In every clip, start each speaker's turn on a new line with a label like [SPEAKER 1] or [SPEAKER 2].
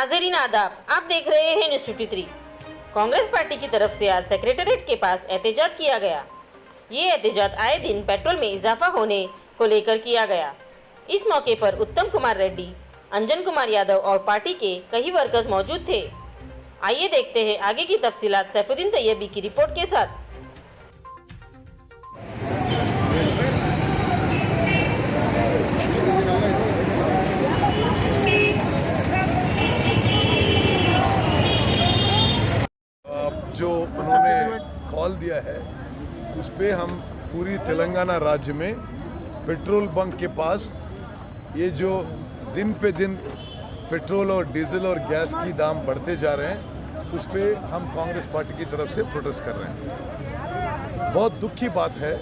[SPEAKER 1] नाज़रीन आदाब, आप देख रहे हैं न्यूज़ 53। कांग्रेस पार्टी की तरफ से आज सेक्रेटेरिएट के पास एहतजाज किया गया। ये एहतजाज आए दिन पेट्रोल में इजाफा होने को लेकर किया गया। इस मौके पर उत्तम कुमार रेड्डी, अंजन कुमार यादव और पार्टी के कई वर्कर्स मौजूद थे। आइए देखते हैं आगे की तफसीलात सैफुद्दीन तैयबी की रिपोर्ट के साथ।
[SPEAKER 2] जो उन्होंने कॉल दिया है उस पर हम पूरी तेलंगाना राज्य में पेट्रोल बंक के पास ये जो दिन पे दिन पेट्रोल और डीजल और गैस की दाम बढ़ते जा रहे हैं उस पर हम कांग्रेस पार्टी की तरफ से प्रोटेस्ट कर रहे हैं। बहुत दुख की बात है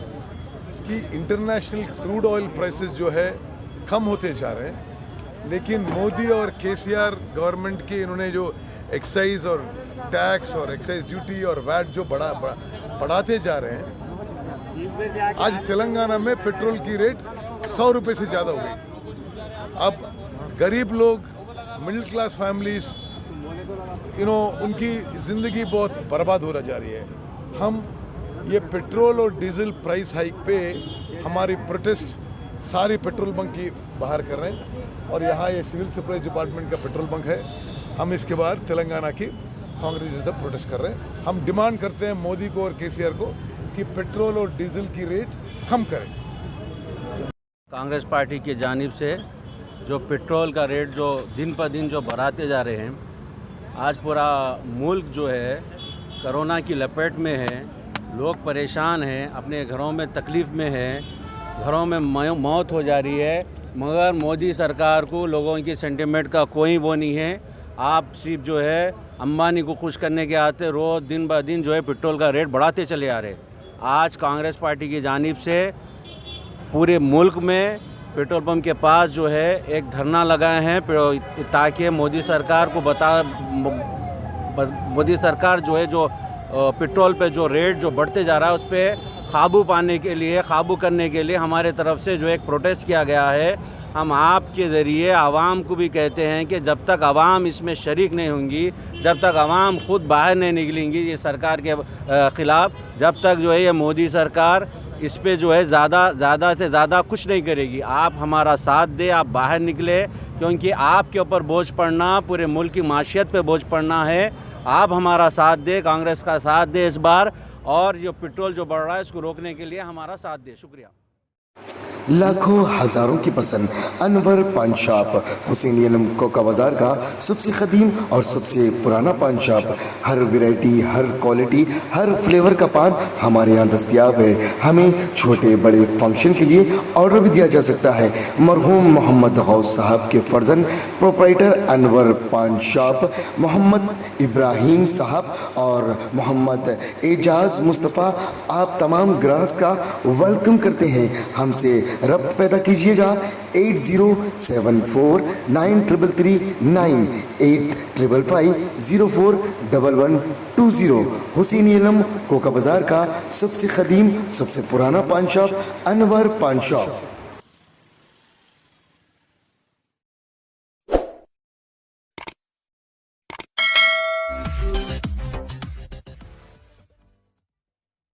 [SPEAKER 2] कि इंटरनेशनल क्रूड ऑयल प्राइसेस जो है कम होते जा रहे हैं, लेकिन मोदी और केसीआर गवर्नमेंट के इन्होंने जो एक्साइज और टैक्स और एक्साइज ड्यूटी और वैट जो बढ़ाते जा रहे हैं, आज तेलंगाना में पेट्रोल की रेट 100 रुपये से ज़्यादा हो गई। अब गरीब लोग, मिडिल क्लास फैमिलीज, उनकी ज़िंदगी बहुत बर्बाद हो जा रही है। हम ये पेट्रोल और डीजल प्राइस हाइक पे हमारी प्रोटेस्ट सारी पेट्रोल बंक की बाहर कर रहे हैं और यहाँ ये सिविल सप्लाईज डिपार्टमेंट का पेट्रोल बंक है। हम इसके बाद तेलंगाना की कांग्रेस जैसा प्रोटेस्ट कर रहे हैं। हम डिमांड करते हैं मोदी को और केसीआर को कि पेट्रोल और डीजल की रेट कम करें।
[SPEAKER 3] कांग्रेस पार्टी की जानिब से जो पेट्रोल का रेट जो दिन पर दिन जो बढ़ाते जा रहे हैं, आज पूरा मुल्क जो है कोरोना की लपेट में है, लोग परेशान हैं, अपने घरों में तकलीफ़ में हैं, घरों में मौत हो जा रही है, मगर मोदी सरकार को लोगों की सेंटिमेंट का कोई वो नहीं है। आप सिर्फ जो है अंबानी को खुश करने के आते रोज़ दिन ब दिन जो है पेट्रोल का रेट बढ़ाते चले आ रहे। आज कांग्रेस पार्टी की जानिब से पूरे मुल्क में पेट्रोल पंप के पास जो है एक धरना लगाए हैं ताकि मोदी सरकार को मोदी सरकार जो है जो पेट्रोल पे जो रेट जो बढ़ते जा रहा है उस पर काबू पाने के लिए, काबू करने के लिए हमारे तरफ से जो एक प्रोटेस्ट किया गया है। हम आपके ज़रिए आवाम को भी कहते हैं कि जब तक आवाम इसमें शरीक नहीं होंगी, जब तक आवाम खुद बाहर नहीं निकलेंगी ये सरकार के ख़िलाफ़, जब तक जो है ये मोदी सरकार इस पे जो है ज़्यादा से ज़्यादा कुछ नहीं करेगी। आप हमारा साथ दें, आप बाहर निकले, क्योंकि आपके ऊपर बोझ पड़ना, पूरे मुल्क की माशियत पे बोझ पड़ना है। आप हमारा साथ दें, कांग्रेस का साथ दें इस बार, और जो पेट्रोल जो बढ़ रहा है इसको रोकने के लिए हमारा साथ दें। शुक्रिया।
[SPEAKER 4] लाखों हजारों की पसंद अनवर पान शॉप, हुसैनी आलम कोका बाजार का सबसे कदीम और सबसे पुराना पान शॉप। हर वैरायटी, हर क्वालिटी, हर फ्लेवर का पान हमारे यहाँ दस्तयाब है। हमें छोटे बड़े फंक्शन के लिए ऑर्डर भी दिया जा सकता है। मरहूम मोहम्मद गौस साहब के फर्जंद प्रोप्राइटर अनवर पान शॉप मोहम्मद इब्राहिम साहब और मोहम्मद एजाज मुस्तफ़ा आप तमाम ग्राहक का वेलकम करते हैं। हमसे रब्त पैदा कीजिएगा 8074933339 8555041120। हुसैनी आलम कोका बाजार का सबसे कदीम सबसे पुराना पान शॉप अनवर पान शॉप।